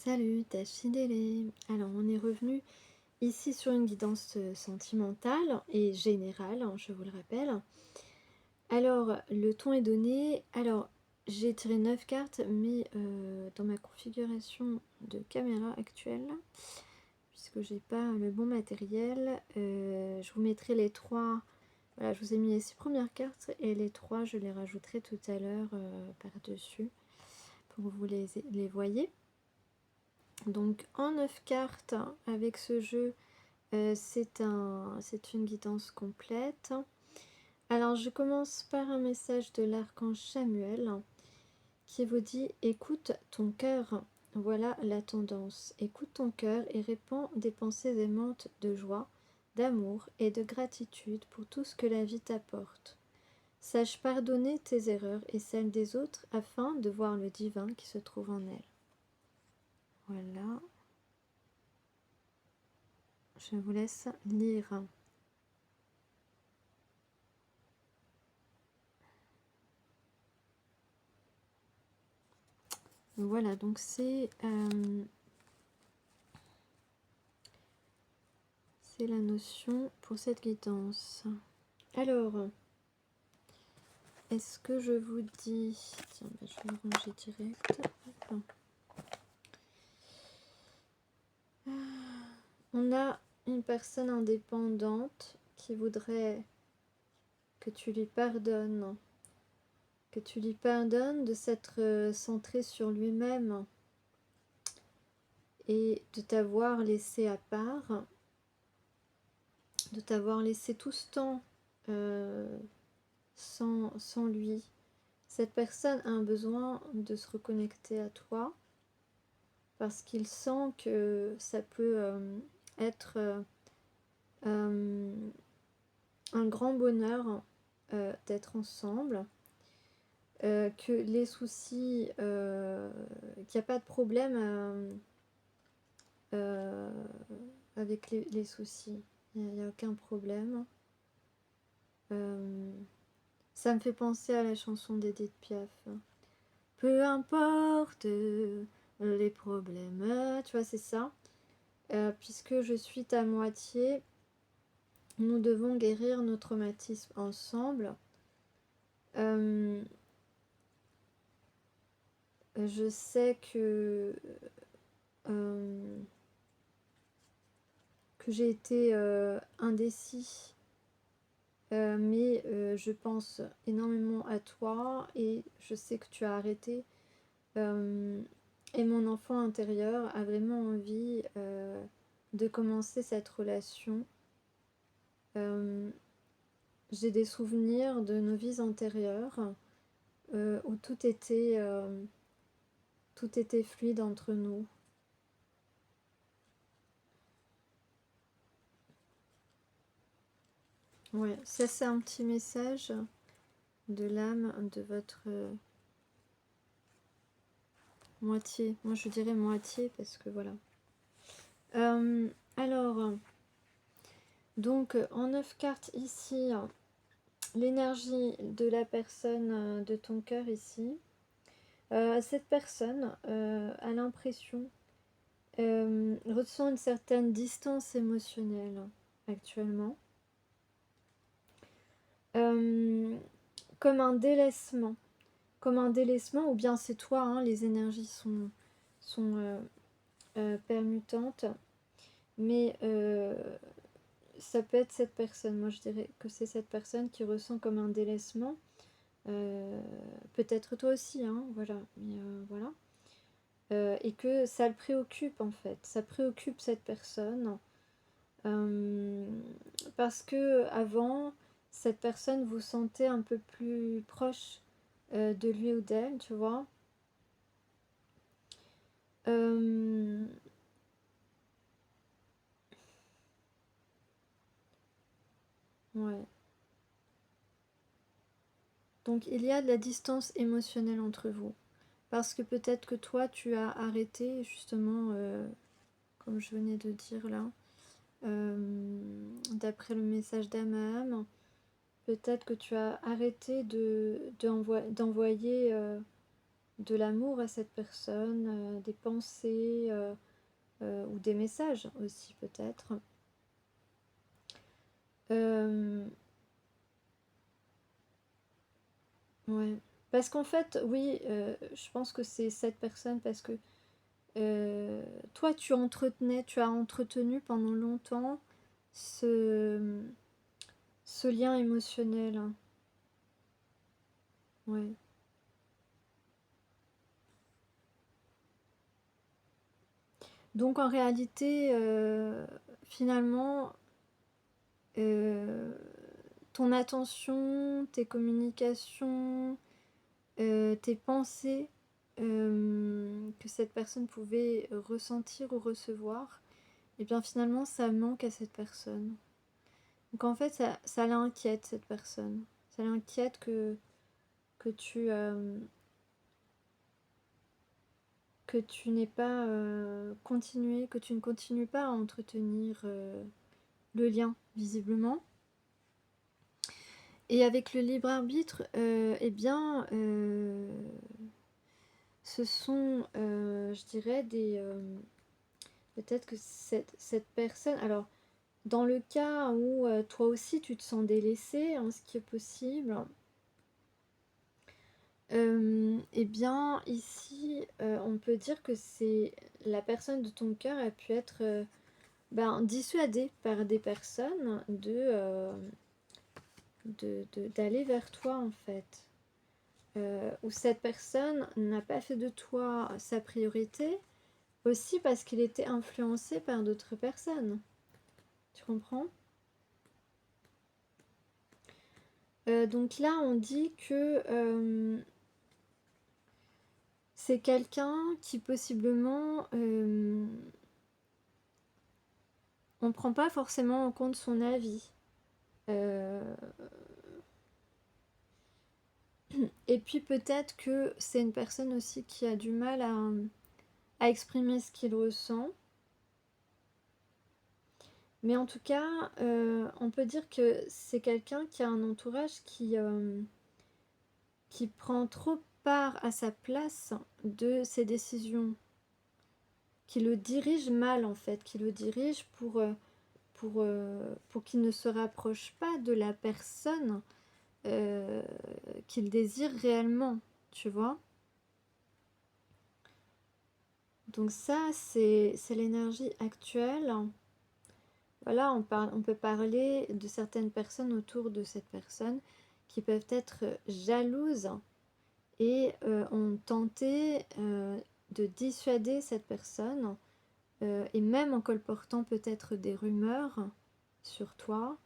Salut, ta fidèle. Alors, on est revenu ici sur une guidance sentimentale et générale, hein, je vous le rappelle. Alors, le ton est donné. Alors, j'ai tiré 9 cartes, mais dans ma configuration de caméra actuelle, puisque j'ai pas le bon matériel, je vous mettrai les trois. Voilà, je vous ai mis les 6 premières cartes et les 3, je les rajouterai tout à l'heure par-dessus pour que vous les voyez. Donc en 9 cartes avec ce jeu, c'est une guidance complète. Alors je commence par un message de l'archange Samuel qui vous dit: écoute ton cœur, voilà la tendance. Écoute ton cœur et répands des pensées aimantes de joie, d'amour et de gratitude pour tout ce que la vie t'apporte. Sache pardonner tes erreurs et celles des autres afin de voir le divin qui se trouve en elles. Voilà. Je vous laisse lire. Voilà, donc c'est la notion pour cette guidance. Alors, est-ce que je vous dis... Tiens, je vais le ranger direct. On a une personne indépendante qui voudrait que tu lui pardonnes. Que tu lui pardonnes de s'être centré sur lui-même et de t'avoir laissé à part, de t'avoir laissé tout ce temps sans lui. Cette personne a un besoin de se reconnecter à toi parce qu'il sent que ça peut être un grand bonheur d'être ensemble, que les soucis, qu'il n'y a pas de problème avec les soucis, il n'y a aucun problème. Ça me fait penser à la chanson d'Edith Piaf. Peu importe les problèmes, tu vois, c'est ça. Puisque je suis ta moitié, nous devons guérir nos traumatismes ensemble. Je sais que j'ai été indécis, mais je pense énormément à toi et je sais que tu as arrêté. Et mon enfant intérieur a vraiment envie de commencer cette relation. J'ai des souvenirs de nos vies antérieures où tout était fluide entre nous. Ouais, ça c'est un petit message de l'âme de votre moitié. Moi je dirais moitié parce que voilà. Alors, donc en 9 cartes ici, l'énergie de la personne de ton cœur ici. Cette personne a l'impression, ressent une certaine distance émotionnelle actuellement. Comme un délaissement. Ou bien c'est toi, hein, les énergies sont permutantes. Mais ça peut être cette personne. Moi je dirais que c'est cette personne qui ressent comme un délaissement. Peut-être toi aussi, hein, voilà. Mais voilà. Et que ça le préoccupe en fait. Ça préoccupe cette personne. Parce que avant, cette personne vous sentait un peu plus proche de lui ou d'elle, tu vois. Ouais. Donc il y a de la distance émotionnelle entre vous. Parce que peut-être que toi, tu as arrêté, justement, comme je venais de dire là, d'après le message d'Amam, peut-être que tu as arrêté d'envoyer de l'amour à cette personne, des pensées ou des messages aussi peut-être. Ouais. Parce qu'en fait, oui, je pense que c'est cette personne parce que toi, tu as entretenu pendant longtemps ce, ce lien émotionnel, hein. Ouais. Donc en réalité, finalement, euh, ton attention, tes communications, tes pensées que cette personne pouvait ressentir ou recevoir, et bien finalement ça manque à cette personne. Donc en fait ça l'inquiète cette personne. Ça l'inquiète que que tu n'aies pas continué, que tu ne continues pas à entretenir le lien visiblement. Et avec le libre arbitre, eh bien, ce sont, je dirais, peut-être que cette personne... Alors, dans le cas où toi aussi tu te sens délaissé, hein, ce qui est possible, eh bien, ici, on peut dire que c'est la personne de ton cœur a pu être dissuadée par des personnes d'aller vers toi, en fait. Où cette personne n'a pas fait de toi sa priorité, aussi parce qu'il était influencé par d'autres personnes. Tu comprends? Donc là, on dit que c'est quelqu'un qui possiblement... on ne prend pas forcément en compte son avis. Et puis peut-être que c'est une personne aussi qui a du mal à exprimer ce qu'il ressent. Mais en tout cas, on peut dire que c'est quelqu'un qui a un entourage qui prend trop part à sa place de ses décisions, qui le dirige mal en fait, qui le dirige pour qu'il ne se rapproche pas de la personne qu'il désire réellement, tu vois. Donc ça, c'est l'énergie actuelle. Voilà, on peut parler de certaines personnes autour de cette personne qui peuvent être jalouses et ont tenté de dissuader cette personne et même en colportant peut-être des rumeurs sur toi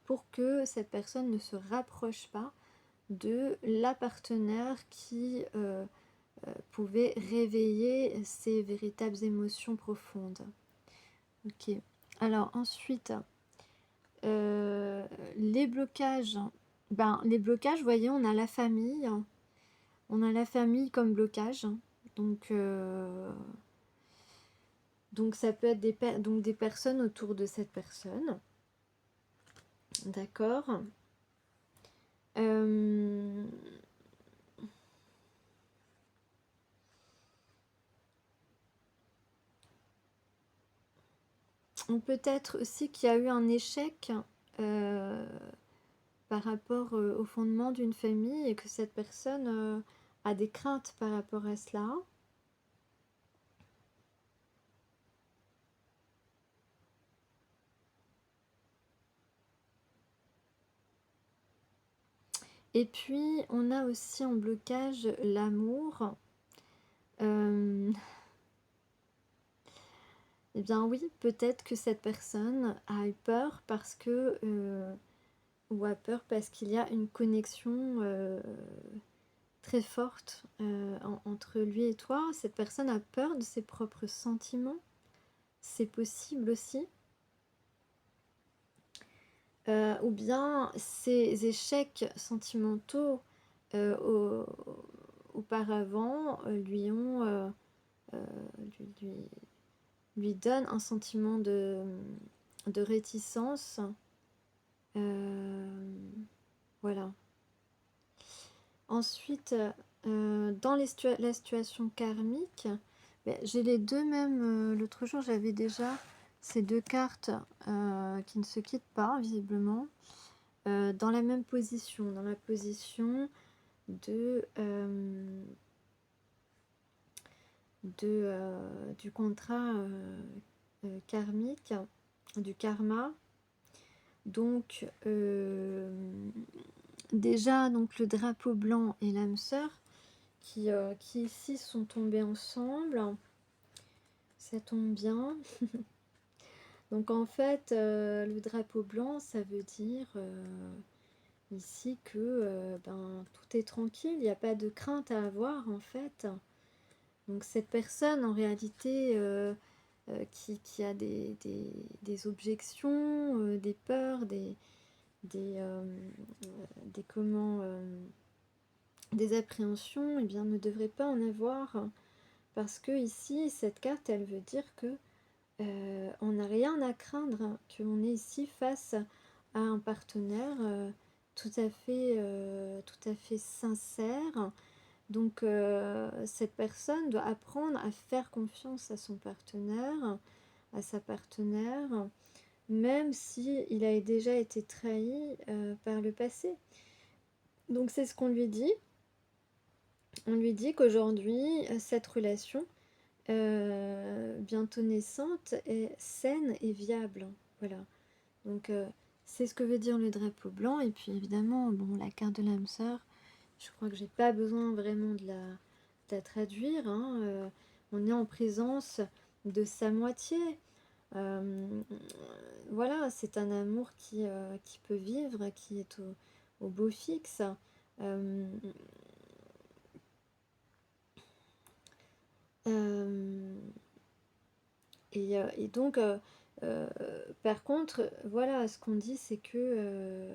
pour que cette personne ne se rapproche pas de la partenaire qui pouvait réveiller ses véritables émotions profondes. Ok. Alors ensuite, les blocages. Les blocages, vous voyez, on a la famille. On a la famille comme blocage. Donc, donc ça peut être des personnes autour de cette personne. D'accord. Peut-être aussi qu'il y a eu un échec par rapport au fondement d'une famille et que cette personne a des craintes par rapport à cela. Et puis, on a aussi en blocage l'amour. Eh bien oui, peut-être que cette personne a eu peur parce que... ou a peur parce qu'il y a une connexion très forte entre lui et toi. Cette personne a peur de ses propres sentiments. C'est possible aussi. Ou bien ces échecs sentimentaux auparavant lui donnent un sentiment de réticence. Voilà. Ensuite, dans la situation karmique, ben, j'ai les deux mêmes. L'autre jour, j'avais déjà ces deux cartes qui ne se quittent pas, visiblement, dans la même position, dans la position de, du contrat karmique, du karma. Donc, déjà, donc, le drapeau blanc et l'âme sœur qui ici sont tombés ensemble. Ça tombe bien. Donc en fait, le drapeau blanc, ça veut dire ici que ben, tout est tranquille, il n'y a pas de crainte à avoir en fait. Donc cette personne en réalité qui a des objections, des peurs, des, comment, des appréhensions, eh bien ne devrait pas en avoir. Parce que ici, cette carte, elle veut dire que on n'a rien à craindre, qu'on est ici face à un partenaire tout à fait sincère. Donc cette personne doit apprendre à faire confiance à son partenaire, à sa partenaire, même si il a déjà été trahi par le passé. Donc c'est ce qu'on lui dit. On lui dit qu'aujourd'hui, cette relation bientôt naissante est saine et viable. Voilà. Donc c'est ce que veut dire le drapeau blanc. Et puis évidemment, bon, la carte de l'âme sœur, je crois que j'ai pas besoin vraiment de la traduire. Hein. On est en présence de sa moitié. Voilà, c'est un amour qui peut vivre, qui est au beau fixe. Euh, euh, et donc, par contre, voilà, ce qu'on dit, c'est que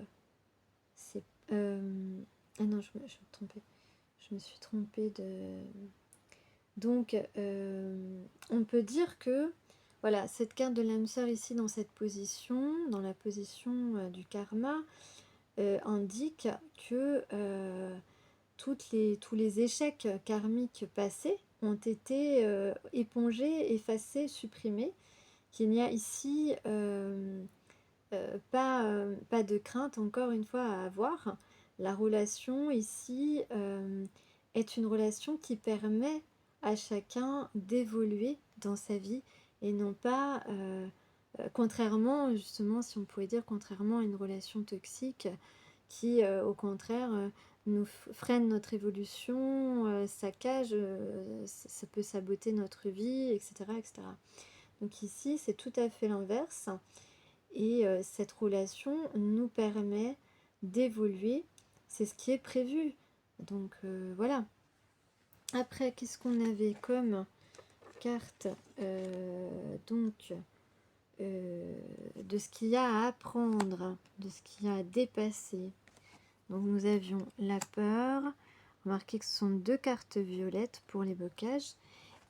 c'est... ah non, je me suis trompée de... Donc, on peut dire que, voilà, cette carte de l'âme sœur ici, dans cette position, dans la position du karma, indique que tous les échecs karmiques passés ont été épongés, effacés, supprimés, qu'il n'y a ici pas de crainte encore une fois à avoir. La relation ici est une relation qui permet à chacun d'évoluer dans sa vie et non pas, contrairement justement, si on pouvait dire, contrairement à une relation toxique qui au contraire nous freine notre évolution, saccage, ça peut saboter notre vie, etc., etc. Donc ici, c'est tout à fait l'inverse. Et cette relation nous permet d'évoluer. C'est ce qui est prévu. Donc voilà. Après, qu'est-ce qu'on avait comme carte donc de ce qu'il y a à apprendre, de ce qu'il y a à dépasser. Donc nous avions la peur. Remarquez que ce sont deux cartes violettes pour les blocages.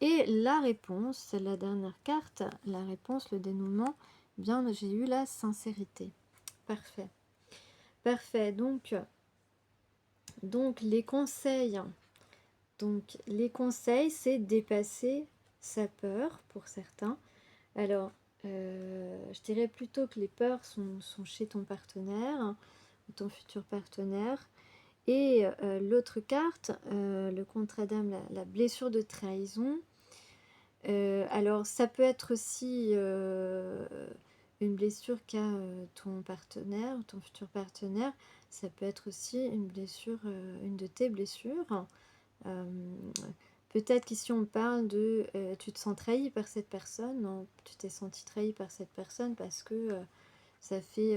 Et la réponse, la dernière carte, la réponse, le dénouement, eh bien j'ai eu la sincérité. Parfait. Parfait. Donc les conseils. Donc les conseils, c'est dépasser sa peur pour certains. Alors, je dirais plutôt que les peurs sont chez ton partenaire, ou ton futur partenaire. Et l'autre carte, le contrat d'âme, la blessure de trahison. Alors, ça peut être aussi une blessure qu'a ton partenaire, ton futur partenaire. Ça peut être aussi une blessure, une de tes blessures. Peut-être qu'ici on parle de tu te sens trahi par cette personne, non, tu t'es senti trahi par cette personne parce que ça fait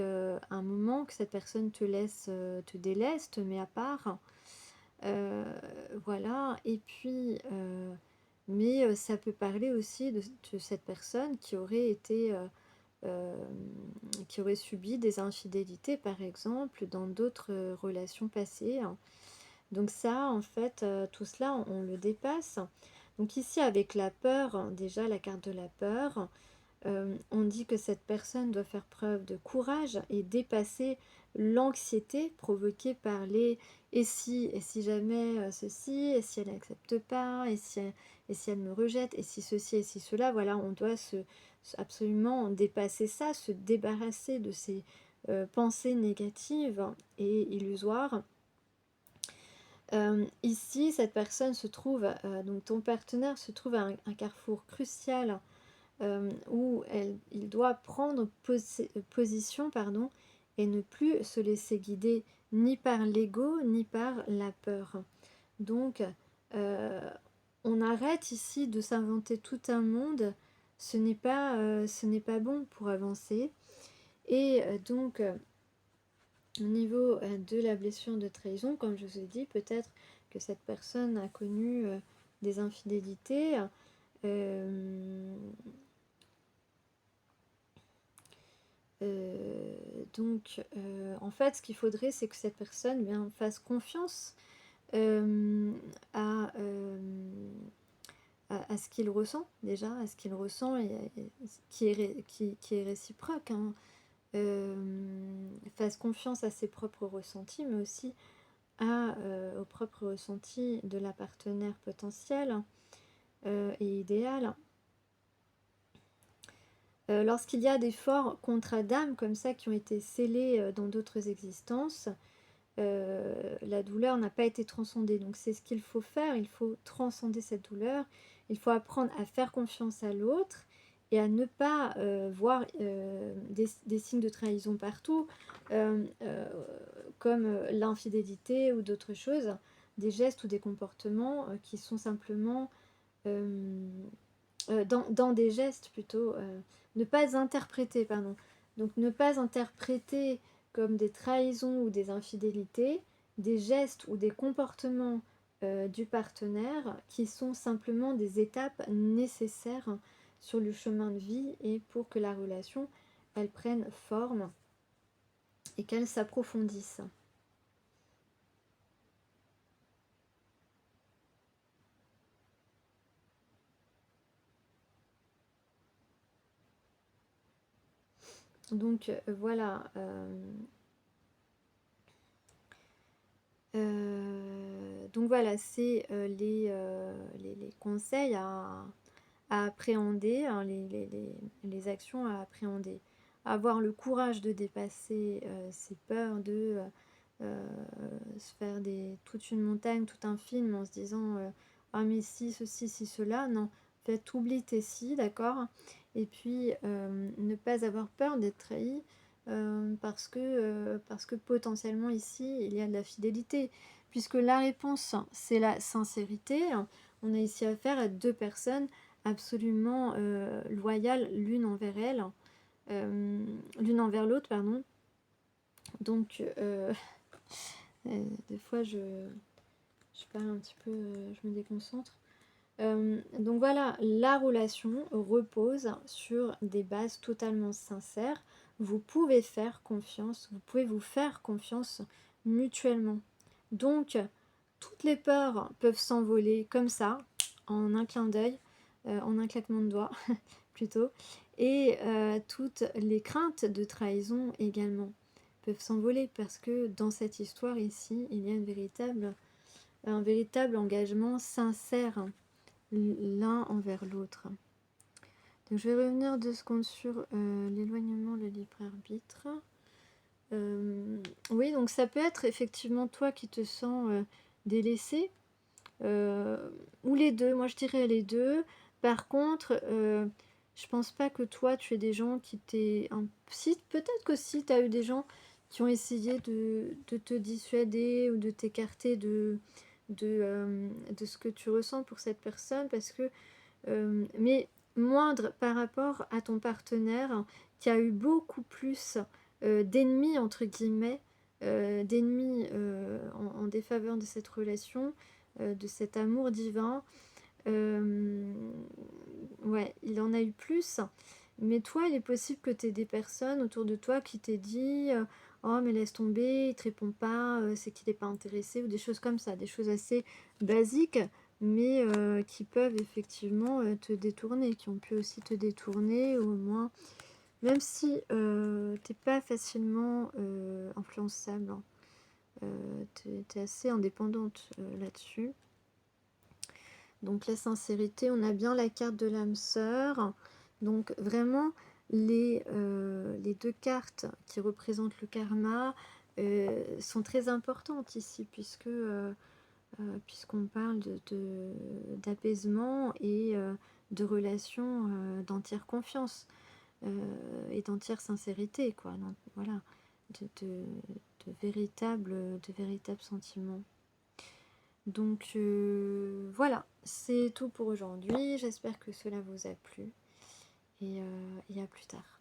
un moment que cette personne te délaisse, te met à part. Voilà, et puis, mais ça peut parler aussi de cette personne qui aurait été, qui aurait subi des infidélités, par exemple, dans d'autres relations passées. Hein. Donc ça, en fait, tout cela, on le dépasse. Donc ici, avec la peur, déjà la carte de la peur, On dit que cette personne doit faire preuve de courage et dépasser l'anxiété provoquée par les et si jamais ceci, et si elle n'accepte pas, et si elle me rejette, et si ceci, et si cela, voilà, on doit absolument dépasser ça, se débarrasser de ces pensées négatives et illusoires. Ici, cette personne se trouve, donc ton partenaire se trouve à un carrefour crucial où il doit prendre position, pardon, et ne plus se laisser guider ni par l'ego ni par la peur. Donc, on arrête ici de s'inventer tout un monde, ce n'est pas bon pour avancer. Et donc, au niveau de la blessure de trahison, comme je vous ai dit, peut-être que cette personne a connu des infidélités. En fait, ce qu'il faudrait, c'est que cette personne fasse confiance à, à ce qu'il ressent, déjà, à ce qu'il ressent et qui est réciproque. Hein. Fasse confiance à ses propres ressentis, mais aussi aux propres ressentis de la partenaire potentielle et idéale. Lorsqu'il y a des forts contrats d'âme comme ça qui ont été scellés dans d'autres existences, la douleur n'a pas été transcendée. Donc c'est ce qu'il faut faire, il faut transcender cette douleur, il faut apprendre à faire confiance à l'autre et à ne pas voir des signes de trahison partout, comme l'infidélité ou d'autres choses, des gestes ou des comportements qui sont simplement dans des gestes plutôt, ne pas interpréter, pardon. Donc ne pas interpréter comme des trahisons ou des infidélités, des gestes ou des comportements du partenaire qui sont simplement des étapes nécessaires sur le chemin de vie et pour que la relation, elle prenne forme et qu'elle s'approfondisse. Donc voilà. Donc voilà, c'est les conseils à appréhender, hein, les actions à appréhender. Avoir le courage de dépasser ses peurs, de se faire toute une montagne, tout un film en se disant ah mais si, ceci, si, cela. Non, en fait, oublie tes si, d'accord. Et puis, ne pas avoir peur d'être trahi parce que potentiellement ici, il y a de la fidélité. Puisque la réponse, c'est la sincérité. On a ici affaire à deux personnes absolument loyales l'une envers elle, l'une envers l'autre, pardon. Donc, des fois, je parle un petit peu, je me déconcentre. Donc voilà, la relation repose sur des bases totalement sincères. Vous pouvez faire confiance, vous pouvez vous faire confiance mutuellement. Donc, toutes les peurs peuvent s'envoler comme ça, en un clin d'œil, en un claquement de doigts plutôt, et toutes les craintes de trahison également peuvent s'envoler parce que dans cette histoire ici, il y a un véritable engagement sincère l'un envers l'autre. Donc je vais revenir 2 secondes sur l'éloignement, le libre arbitre. Oui, donc ça peut être effectivement toi qui te sens délaissé, ou les deux, moi je dirais les deux. Par contre, je pense pas que toi tu es des gens qui t'aient... Si, peut-être que si tu as eu des gens qui ont essayé de te dissuader ou de t'écarter de ce que tu ressens pour cette personne, parce que mais moindre par rapport à ton partenaire qui a eu beaucoup plus d'ennemis, entre guillemets, d'ennemis en défaveur de cette relation, de cet amour divin. Ouais, il en a eu plus. Mais toi, il est possible que tu aies des personnes autour de toi qui t'aient dit oh, mais laisse tomber, il te répond pas, c'est qu'il n'est pas intéressé, ou des choses comme ça, des choses assez basiques, mais qui peuvent effectivement te détourner, qui ont pu aussi te détourner, ou au moins, même si t'es pas facilement influençable, hein, t'es assez indépendante là-dessus. Donc la sincérité, on a bien la carte de l'âme sœur. Donc vraiment, les deux cartes qui représentent le karma sont très importantes ici, puisqu'on parle d'apaisement et de relations d'entière confiance et d'entière sincérité, quoi. Donc, voilà, de véritables sentiments. Donc voilà, c'est tout pour aujourd'hui. J'espère que cela vous a plu et à plus tard.